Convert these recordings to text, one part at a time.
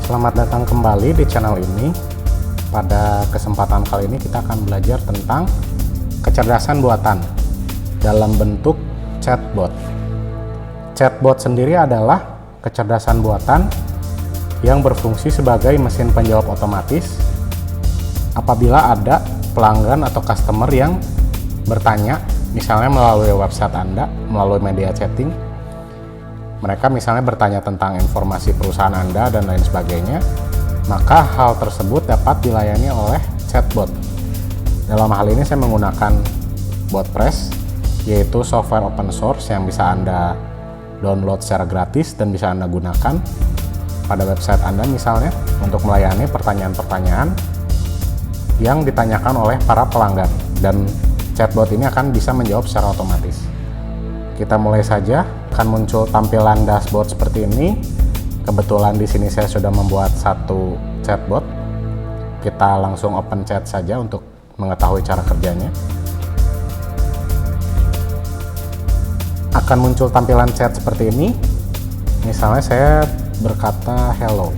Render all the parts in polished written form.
Selamat datang kembali di channel ini. Pada kesempatan kali ini kita akan belajar tentang kecerdasan buatan dalam bentuk chatbot. Chatbot sendiri adalah kecerdasan buatan yang berfungsi sebagai mesin penjawab otomatis apabila ada pelanggan atau customer yang bertanya, misalnya melalui website Anda, melalui media chatting. Mereka misalnya bertanya tentang informasi perusahaan Anda dan lain sebagainya, maka hal tersebut dapat dilayani oleh chatbot. Dalam hal ini saya menggunakan BotPress, yaitu software open source yang bisa Anda download secara gratis dan bisa Anda gunakan pada website Anda misalnya untuk melayani pertanyaan-pertanyaan yang ditanyakan oleh para pelanggan, dan chatbot ini akan bisa menjawab secara otomatis. Kita mulai saja. Akan muncul tampilan dashboard seperti ini. Kebetulan di sini saya sudah membuat satu chatbot. Kita langsung open chat saja untuk mengetahui cara kerjanya. Akan muncul tampilan chat seperti ini. Misalnya saya berkata hello.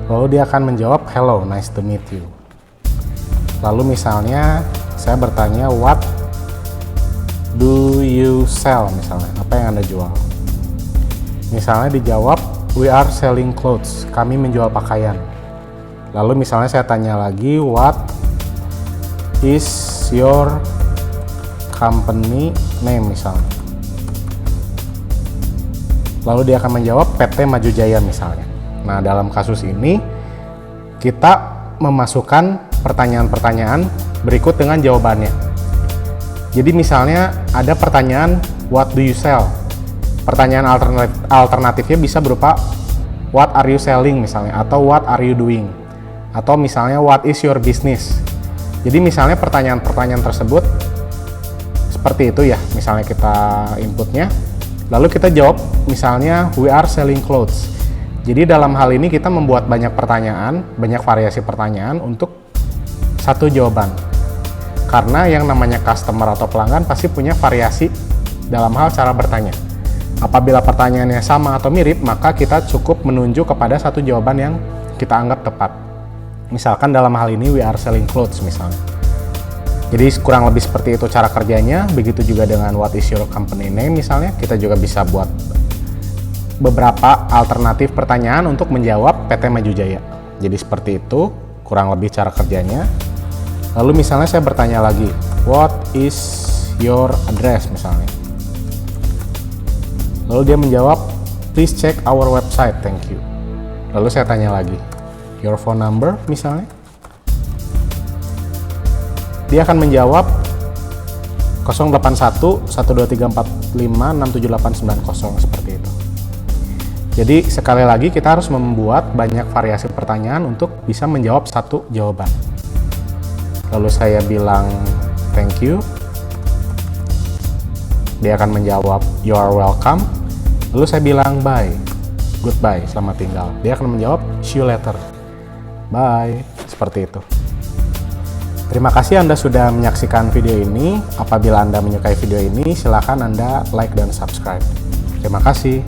Lalu dia akan menjawab hello, nice to meet you. Lalu misalnya saya bertanya what do you sell, misalnya apa yang Anda jual. Misalnya dijawab we are selling clothes, kami menjual pakaian. Lalu misalnya saya tanya lagi what is your company name, misalnya. Lalu dia akan menjawab PT Maju Jaya misalnya. Nah, dalam kasus ini kita memasukkan pertanyaan-pertanyaan berikut dengan jawabannya. Jadi misalnya ada pertanyaan what do you sell? Pertanyaan alternatifnya bisa berupa what are you selling misalnya, atau what are you doing, atau misalnya what is your business. Jadi misalnya pertanyaan-pertanyaan tersebut seperti itu ya, misalnya kita inputnya, lalu kita jawab misalnya we are selling clothes. Jadi dalam hal ini kita membuat banyak pertanyaan, banyak variasi pertanyaan untuk satu jawaban. Karena yang namanya customer atau pelanggan pasti punya variasi dalam hal cara bertanya. Apabila pertanyaannya sama atau mirip, maka kita cukup menunjuk kepada satu jawaban yang kita anggap tepat. Misalkan dalam hal ini we are selling clothes misalnya. Jadi kurang lebih seperti itu cara kerjanya. Begitu juga dengan what is your company name misalnya. Kita juga bisa buat beberapa alternatif pertanyaan untuk menjawab PT Maju Jaya. Jadi seperti itu kurang lebih cara kerjanya. Lalu misalnya saya bertanya lagi, what is your address misalnya. Lalu dia menjawab, please check our website, thank you. Lalu saya tanya lagi, your phone number misalnya. Dia akan menjawab 081 12345 67890 seperti itu. Jadi sekali lagi kita harus membuat banyak variasi pertanyaan untuk bisa menjawab satu jawaban. Lalu saya bilang thank you, dia akan menjawab you are welcome. Lalu saya bilang bye, goodbye, selamat tinggal. Dia akan menjawab see you later, bye, seperti itu. Terima kasih Anda sudah menyaksikan video ini. Apabila Anda menyukai video ini, silakan Anda like dan subscribe. Terima kasih.